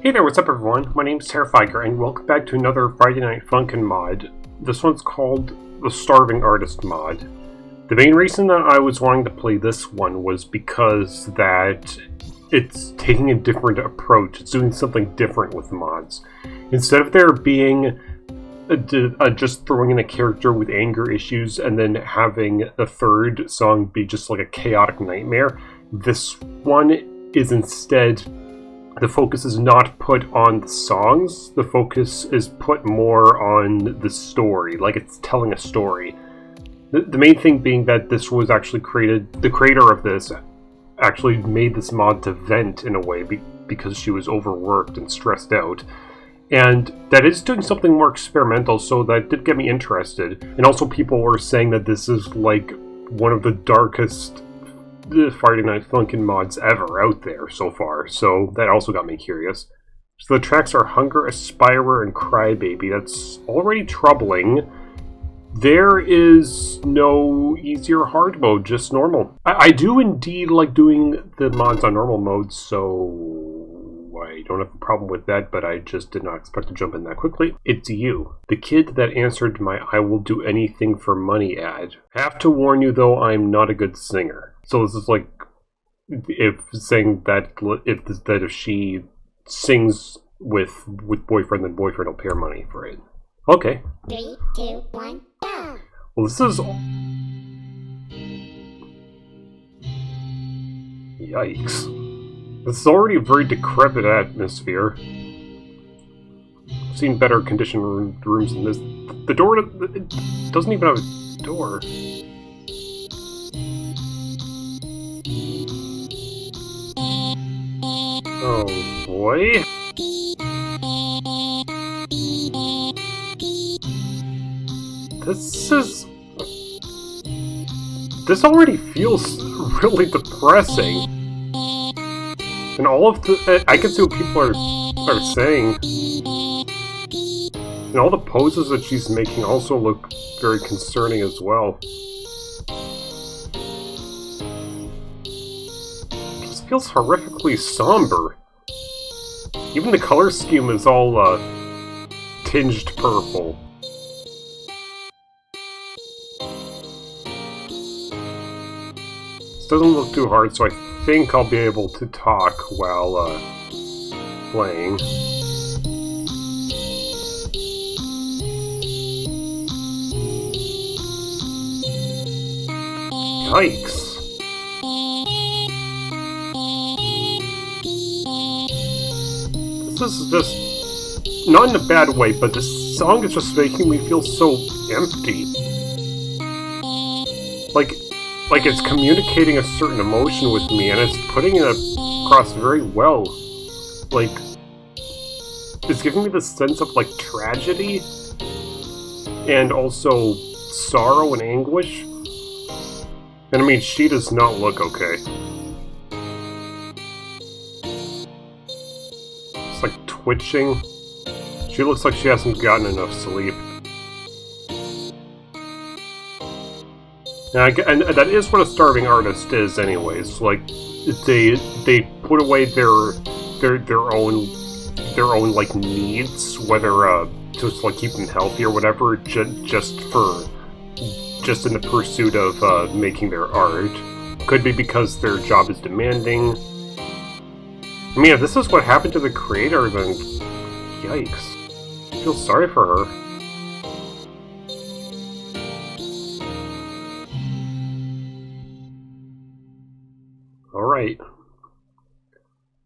Hey there, what's up everyone? My name's Terrifiger and welcome back to another Friday Night Funkin' mod. This one's called the Starving Artist mod. The main reason that I was wanting to play this one was because that it's taking a different approach. It's doing something different with the mods. Instead of there being just throwing in a character with anger issues and then having the third song be just like a chaotic nightmare, this one is instead... the focus is not put on the songs, the focus is put more on the story, like it's telling a story. The main thing being that this was actually created, the creator of this actually made this mod to vent in a way because she was overworked and stressed out. And that is doing something more experimental, so that did get me interested. And also people were saying that this is like one of the darkest Friday Night Funkin' mods ever out there so far, so that also got me curious. So the tracks are Hunger, Aspirer, and Crybaby. That's already troubling. There is no easy or hard mode, just normal. I do indeed like doing the mods on normal mode, so I don't have a problem with that, but I just did not expect to jump in that quickly. It's you, the kid that answered my "I will do anything for money" ad. Have to warn you though, I'm not a good singer. So this is like if saying that if she sings with boyfriend, then boyfriend will pay her money for it. Okay. 3, 2, 1, go! Well, this is... yikes. This is already a very decrepit atmosphere. I've seen better conditioned rooms than this. The door... it doesn't even have a door. Oh boy. This already feels really depressing. And all of the... I can see what people are saying. And all the poses that she's making also look very concerning as well. Feels horrifically somber. Even the color scheme is all tinged purple. This doesn't look too hard, so I think I'll be able to talk while playing. Yikes. This is just, not in a bad way, but this song is just making me feel so empty. Like it's communicating a certain emotion with me, and it's putting it across very well. Like, it's giving me this sense of, like, tragedy, and also sorrow and anguish. And I mean, she does not look okay. It's like twitching. She looks like she hasn't gotten enough sleep. And that is what a starving artist is, anyways. Like, they put away their own like needs, whether to like keep them healthy or whatever, just in the pursuit of making their art. Could be because their job is demanding. I mean, if this is what happened to the creator, then yikes. I feel sorry for her. Alright.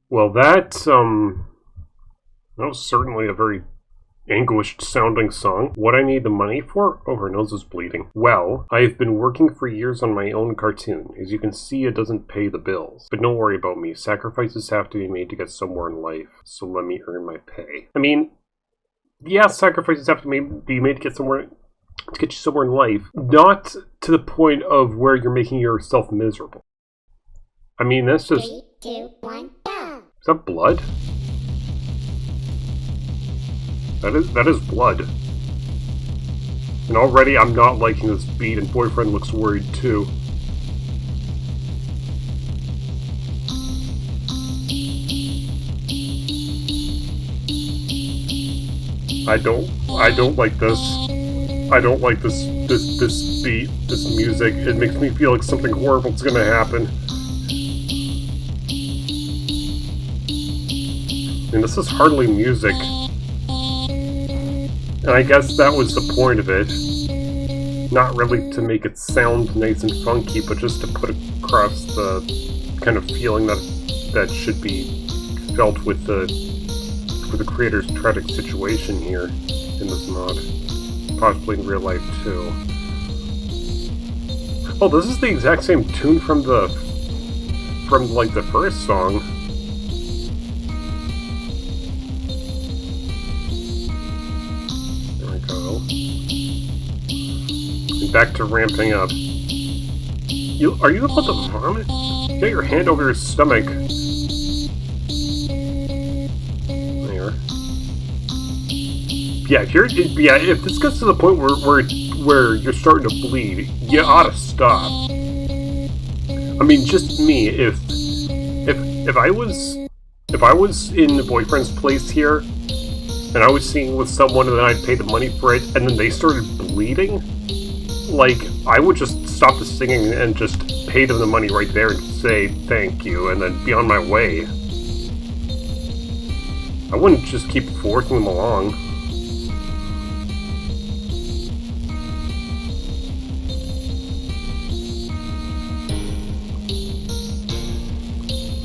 Well, that was certainly a very anguished sounding song. What I need the money for? Oh, her nose is bleeding. Well, I've been working for years on my own cartoon. As you can see, it doesn't pay the bills. But don't worry about me. Sacrifices have to be made to get somewhere in life. So let me earn my pay. I mean, yeah, sacrifices have to be made to get somewhere, to get you somewhere in life. Not to the point of where you're making yourself miserable. I mean, that's just... 3, 2, 1, go! Is that blood? That is blood. And already I'm not liking this beat, and boyfriend looks worried too. I don't like this. I don't like this beat, this music. It makes me feel like something horrible's gonna happen. And this is hardly music. And I guess that was the point of it. Not really to make it sound nice and funky, but just to put across the kind of feeling that should be felt with the creator's tragic situation here in this mod. Possibly in real life too. Oh, this is the exact same tune from like the first song. There we go. And back to ramping up. Are you about to vomit? Get your hand over your stomach. There. Yeah, if this gets to the point where you're starting to bleed, you ought to stop. I mean, just me. If I was in the boyfriend's place here, and I was singing with someone, and then I'd pay the money for it, and then they started bleeding, like, I would just stop the singing and just pay them the money right there and say thank you, and then be on my way. I wouldn't just keep forcing them along.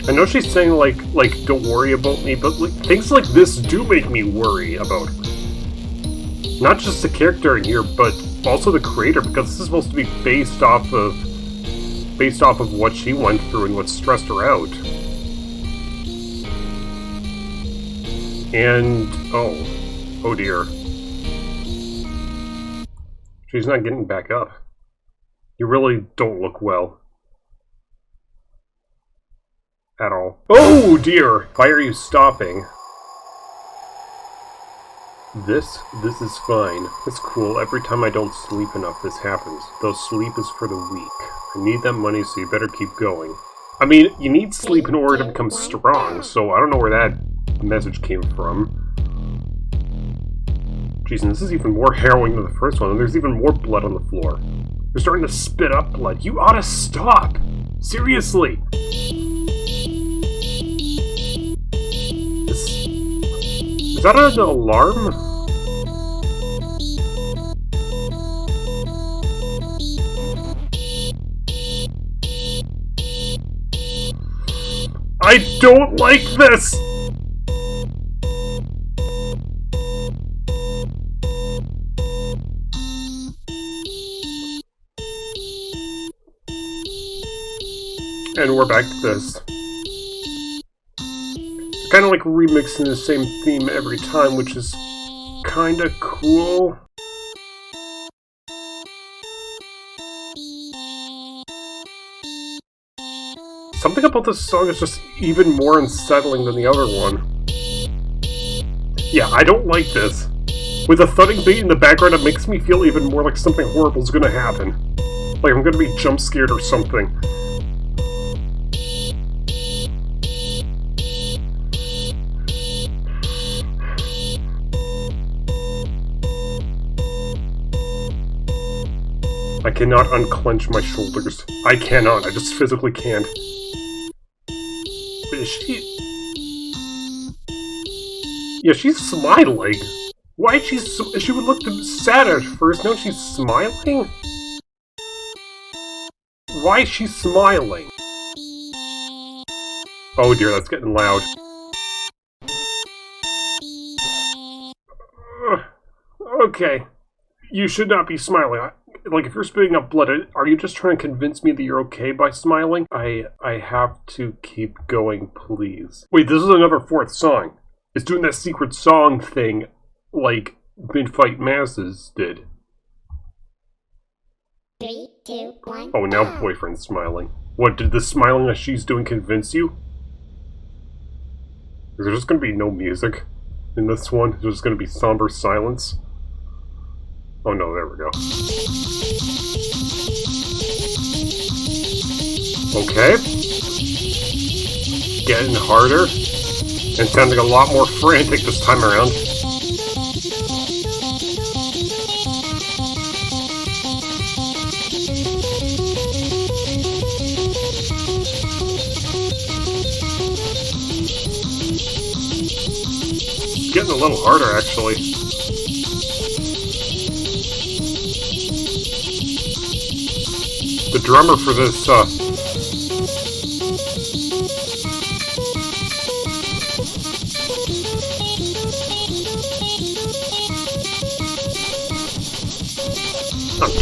I know she's saying like don't worry about me, but like, things like this do make me worry about her. Not just the character in here, but also the creator, because this is supposed to be based off of what she went through and what stressed her out. And oh dear. She's not getting back up. You really don't look well. At all. Oh dear! Why are you stopping? This is fine. It's cool. Every time I don't sleep enough, this happens. Though sleep is for the weak. I need that money, so you better keep going. I mean, you need sleep in order to become strong, so I don't know where that message came from. Jeez, and this is even more harrowing than the first one, and there's even more blood on the floor. You're starting to spit up blood. You ought to stop! Seriously! Is that an alarm? I don't like this! And we're back to this. Kind of like remixing the same theme every time, which is kind of cool. Something about this song is just even more unsettling than the other one. Yeah, I don't like this. With a thudding beat in the background, it makes me feel even more like something horrible is gonna happen. Like I'm gonna be jump scared or something. I cannot unclench my shoulders. I cannot. I just physically can't. But is she... Yeah, she's smiling. Why is she would look sad at first, now she's smiling? Why is she smiling? Oh dear, that's getting loud. Okay. You should not be smiling. Like, if you're spitting up blood, are you just trying to convince me that you're okay by smiling? I have to keep going, please. Wait, this is another fourth song. It's doing that secret song thing, like Mid-Fight Masses did. 3, 2, 1. Oh, now boyfriend's smiling. What, did the smiling that she's doing convince you? Is there just gonna be no music in this one? There's just gonna be somber silence? Oh no, there we go. Okay. Getting harder. And sounding a lot more frantic this time around. getting a little harder, actually. The drummer for this, oh,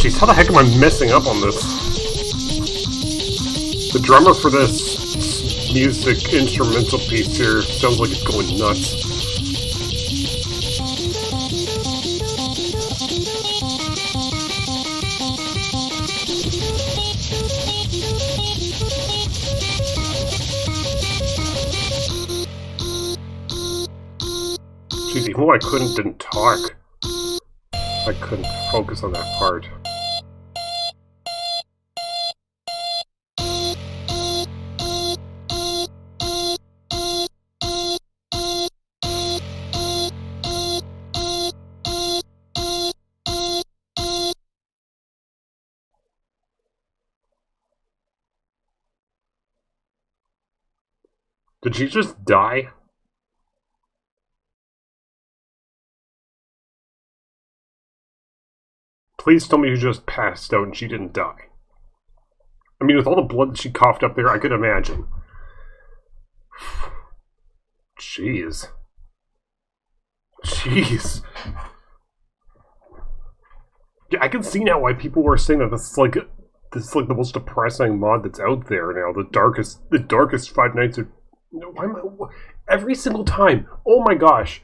jeez, how the heck am I messing up on this? The drummer for this music instrumental piece here sounds like it's going nuts. Jeez, even though I didn't talk, I couldn't focus on that part. Did she just die? Please tell me you just passed out and she didn't die. I mean, with all the blood that she coughed up there, I could imagine. Jeez. Jeez. Yeah, I can see now why people were saying that this is like the most depressing mod that's out there now. The darkest Five Nights at... Why am I... Every single time, oh my gosh.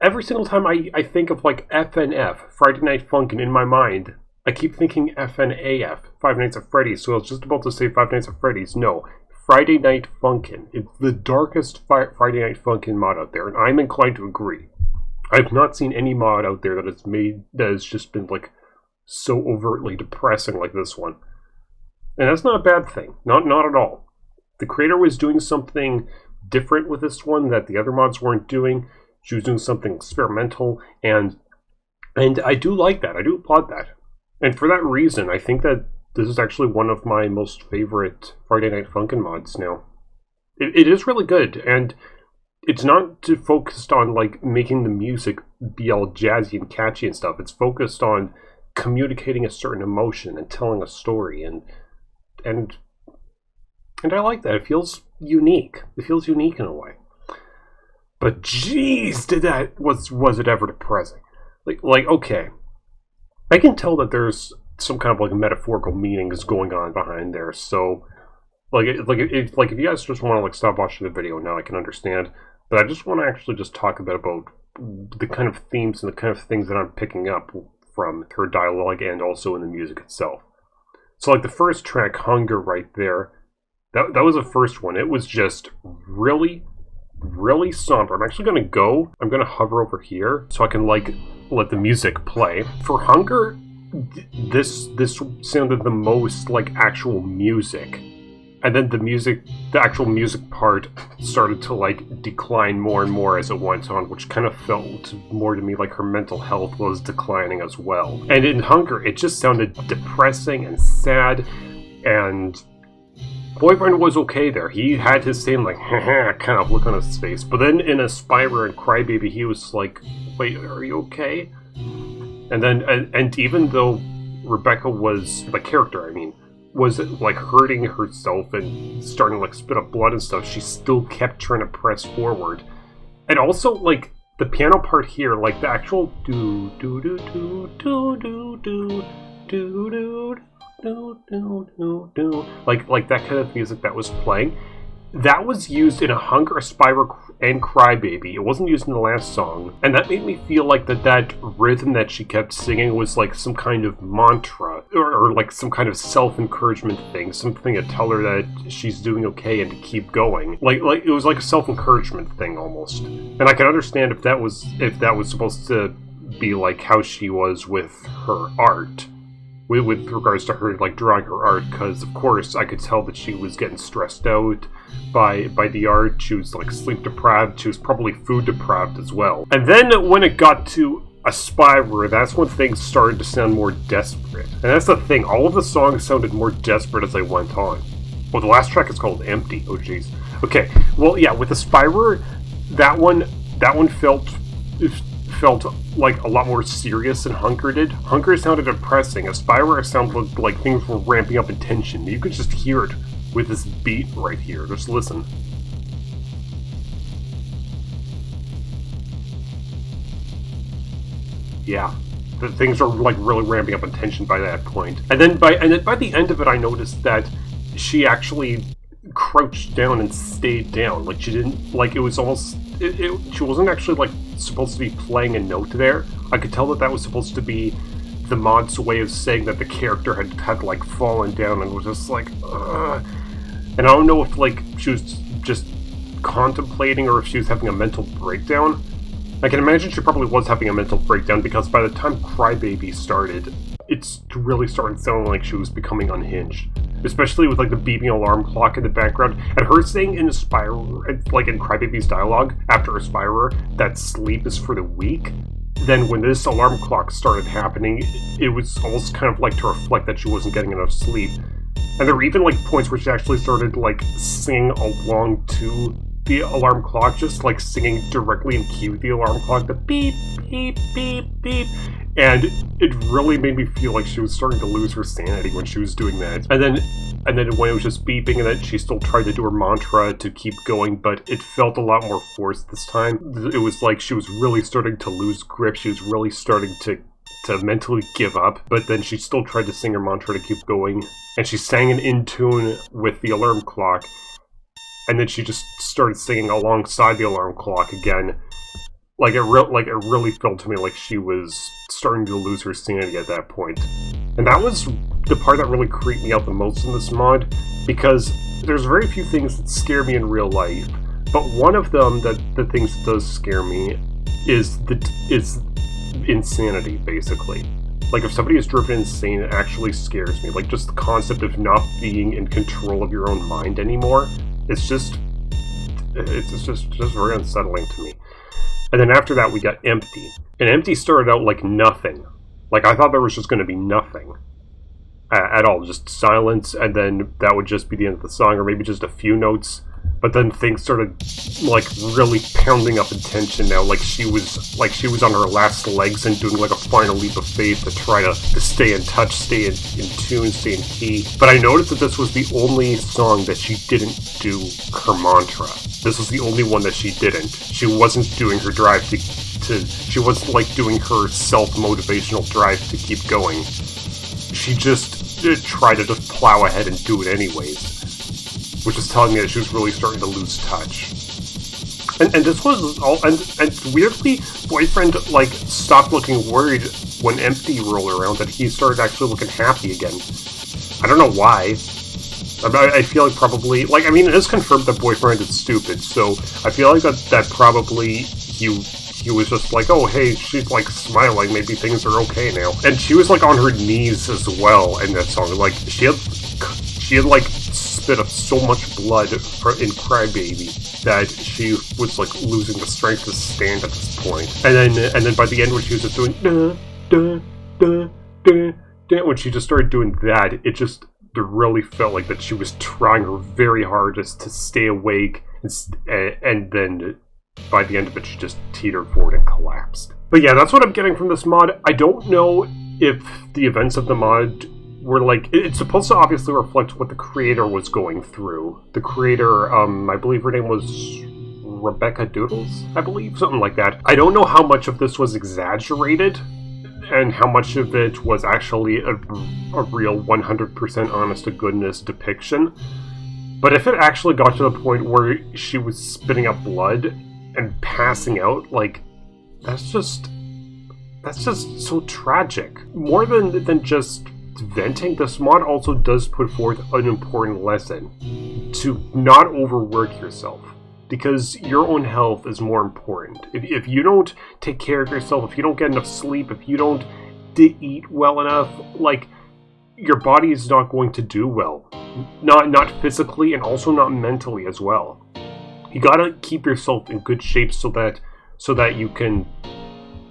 Every single time I think of like FNF, Friday Night Funkin' in my mind, I keep thinking FNAF, Five Nights at Freddy's. So I was just about to say Five Nights at Freddy's. No, Friday Night Funkin'. It's the darkest Friday Night Funkin' mod out there, and I'm inclined to agree. I've not seen any mod out there that has just been like so overtly depressing like this one. And that's not a bad thing. Not at all. The creator was doing something different with this one that the other mods weren't doing. She was doing something experimental, and I do like that. I do applaud that. And for that reason, I think that this is actually one of my most favorite Friday Night Funkin' mods now. It is really good, and it's not focused on like making the music be all jazzy and catchy and stuff. It's focused on communicating a certain emotion and telling a story, and I like that. It feels unique. It feels unique in a way. But jeez, was it ever depressing? Like okay, I can tell that there's some kind of like metaphorical meanings going on behind there. So if you guys just want to like stop watching the video now, I can understand. But I just want to actually just talk a bit about the kind of themes and the kind of things that I'm picking up from her dialogue and also in the music itself. So like the first track, Hunger, right there, that was the first one. It was just really somber. I'm actually going to hover over here so I can like let the music play. For Hunger, this sounded the most like actual music. And then the actual music part started to like decline more and more as it went on, which kind of felt more to me like her mental health was declining as well. And in Hunger, it just sounded depressing and sad, and Boyfriend was okay there. He had his same like kind of look on his face. But then in Aspire and Crybaby, he was like, wait, are you okay? And then, and even though Rebecca was, the character, I mean, was like hurting herself and starting to like spit up blood and stuff, she still kept trying to press forward. And also, like, the piano part here, like the actual do do do do do do do do do do do do do, like that kind of music that was playing, that was used in a Hunger, Aspire, and Crybaby. It wasn't used in the last song, and that made me feel like that rhythm that she kept singing was like some kind of mantra, or like some kind of self-encouragement thing, something to tell her that she's doing okay and to keep going. Like it was like a self-encouragement thing almost. And I can understand if that was supposed to be like how she was with her art. With regards to her like drawing her art, because of course I could tell that she was getting stressed out by the art. She was like sleep deprived. She was probably food deprived as well. And then when it got to Aspire, that's when things started to sound more desperate. And that's the thing, all of the songs sounded more desperate as they went on. Well, the last track is called Empty. Oh jeez. Okay, well yeah, with Aspire, that one, that one felt like a lot more serious than Hunker did. Hunker sounded depressing. Aspire sounded like things were ramping up in tension. You could just hear it with this beat right here. Just listen. Yeah, things are like really ramping up in tension by that point. And then by the end of it, I noticed that she actually crouched down and stayed down. Like she didn't, like it was almost, she wasn't actually like supposed to be playing a note there. I could tell that that was supposed to be the mod's way of saying that the character had like fallen down and was just like, ugh. And I don't know if like she was just contemplating or if she was having a mental breakdown. I can imagine she probably was having a mental breakdown because by the time Crybaby started, it's really starting sounding like she was becoming unhinged. Especially with like the beeping alarm clock in the background, and her saying in Aspirer, like in Crybaby's dialogue after Aspirer, that sleep is for the weak. Then when this alarm clock started happening, it was almost kind of like to reflect that she wasn't getting enough sleep. And there were even like points where she actually started like singing along to the alarm clock, just like singing directly in key with the alarm clock, the beep, beep, beep, beep. And it really made me feel like she was starting to lose her sanity when she was doing that. And then when it was just beeping, and then she still tried to do her mantra to keep going, but it felt a lot more forced this time. It was like she was really starting to lose grip. She was really starting to mentally give up, but then she still tried to sing her mantra to keep going. And she sang it in tune with the alarm clock. And then she just started singing alongside the alarm clock again. Like it really felt to me like she was starting to lose her sanity at that point. And that was the part that really creeped me out the most in this mod, because there's very few things that scare me in real life. But one of them, the things that does scare me, is insanity, basically. Like, if somebody is driven insane, it actually scares me. Like, just the concept of not being in control of your own mind anymore. It's just very unsettling to me. And then after that, we got Empty. And Empty started out like nothing. Like, I thought there was just going to be nothing at all. Just silence, and then that would just be the end of the song, or maybe just a few notes. But then things started, like, really pounding up in tension now. Like she was on her last legs and doing, like, a final leap of faith to try to stay in touch, stay in tune, stay in key. But I noticed that this was the only song that she didn't do her mantra. This was the only one that she didn't. She wasn't doing her drive she wasn't, like, doing her self-motivational drive to keep going. She just tried to just plow ahead and do it anyways. Which is telling me that she was really starting to lose touch. And this was all, and weirdly, Boyfriend, like, stopped looking worried when Empty rolled around, that he started actually looking happy again. I don't know why. I feel like probably, like, I mean, it is confirmed that Boyfriend is stupid, so I feel like that probably he was just like, oh, hey, she's, like, smiling, maybe things are okay now. And she was, like, on her knees as well in that song. Like, she had like, spit up so much blood in Crybaby that she was, like, losing the strength to stand at this point. And then by the end, when she was just doing da da da da da, when she just started doing that, it really felt like that she was trying her very hardest to stay awake, and then by the end of it, she just teetered forward and collapsed. But yeah, that's what I'm getting from this mod. I don't know if the events of the mod were like, it's supposed to obviously reflect what the creator was going through. The creator, I believe her name was Rebecca Doodles, I believe, something like that. I don't know how much of this was exaggerated, and how much of it was actually a real 100% honest-to-goodness depiction. But if it actually got to the point where she was spitting up blood and passing out, like, that's just so tragic. More than just venting, this mod also does put forth an important lesson to not overwork yourself, because your own health is more important. If you don't take care of yourself, if you don't get enough sleep, if you don't eat well enough, like, your body is not going to do well. Not physically, and also not mentally as well. You gotta keep yourself in good shape so that you can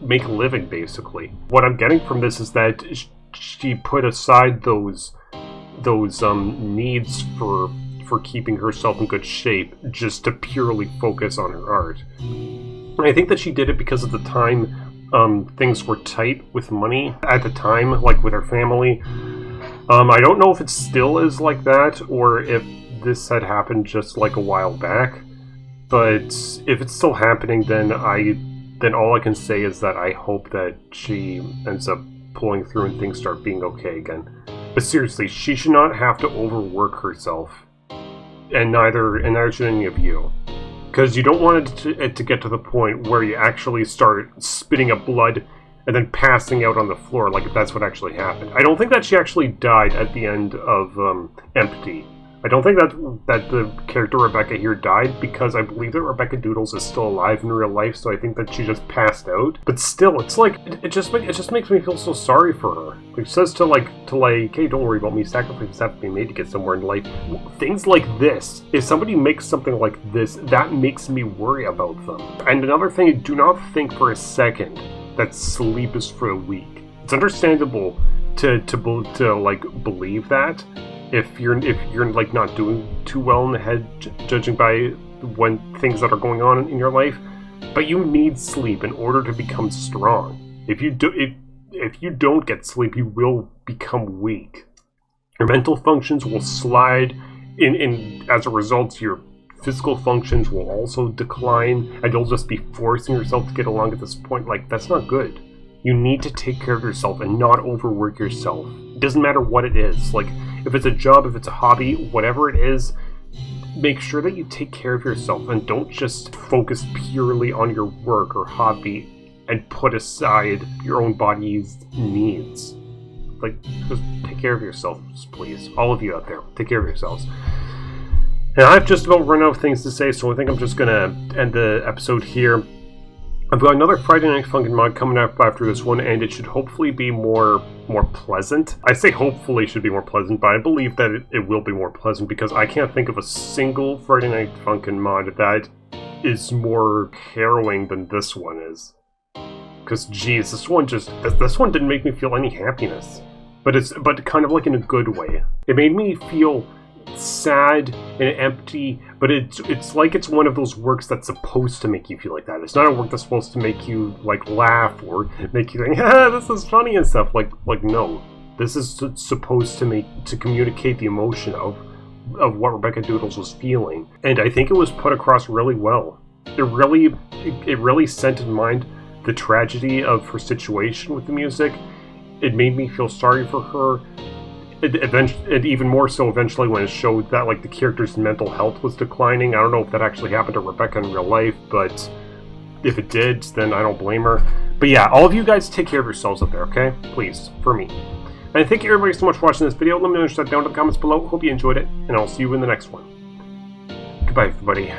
make a living, basically. What I'm getting from this is that she put aside those needs for keeping herself in good shape just to purely focus on her art. And I think that she did it because at the time, things were tight with money at the time, like with her family. I don't know if it still is like that, or if this had happened just like a while back. But if it's still happening, then all I can say is that I hope that she ends up pulling through and things start being okay again. But seriously, she should not have to overwork herself, and neither should any of you. Because you don't want it to get to the point where you actually start spitting up blood and then passing out on the floor, like if that's what actually happened. I don't think that she actually died at the end of Empty. I don't think that the character Rebecca here died, because I believe that Rebecca Doodles is still alive in real life, so I think that she just passed out. But still, it's like, it just makes me feel so sorry for her. It says to hey, don't worry about me, sacrifices have to be made to get somewhere in life. Things like this, if somebody makes something like this, that makes me worry about them. And another thing, do not think for a second that sleep is for the weak. It's understandable to believe that, if you're like not doing too well in the head, judging by when things that are going on in your life, but you need sleep in order to become strong. If you don't get sleep, you will become weak. Your mental functions will slide, in as a result, your physical functions will also decline, and you'll just be forcing yourself to get along at this point. Like, that's not good. You need to take care of yourself and not overwork yourself. It doesn't matter what it is. Like, if it's a job, if it's a hobby, whatever it is, make sure that you take care of yourself and don't just focus purely on your work or hobby and put aside your own body's needs. Like, just take care of yourselves, please. All of you out there, take care of yourselves. And I've just about run out of things to say, so I think I'm just gonna end the episode here. I've got another Friday Night Funkin' mod coming up after this one, and it should hopefully be more pleasant. I say hopefully it should be more pleasant, but I believe that it will be more pleasant, because I can't think of a single Friday Night Funkin' mod that is more harrowing than this one is. Because, geez, this one didn't make me feel any happiness. But kind of like in a good way. It made me feel sad and empty, but it's like it's one of those works that's supposed to make you feel like that. It's not a work that's supposed to make you like laugh or make you think, this is funny and stuff. Like no, this is supposed to communicate the emotion of what Rebecca Doodles was feeling, and I think it was put across really well. It really sent in mind the tragedy of her situation with the music. It made me feel sorry for her. And even more so eventually when it showed that like the character's mental health was declining. I don't know if that actually happened to Rebecca in real life, but if it did, then I don't blame her. But yeah, all of you guys take care of yourselves up there, okay? Please, for me. And thank you everybody so much for watching this video. Let me know down in the comments below. Hope you enjoyed it, and I'll see you in the next one. Goodbye, everybody.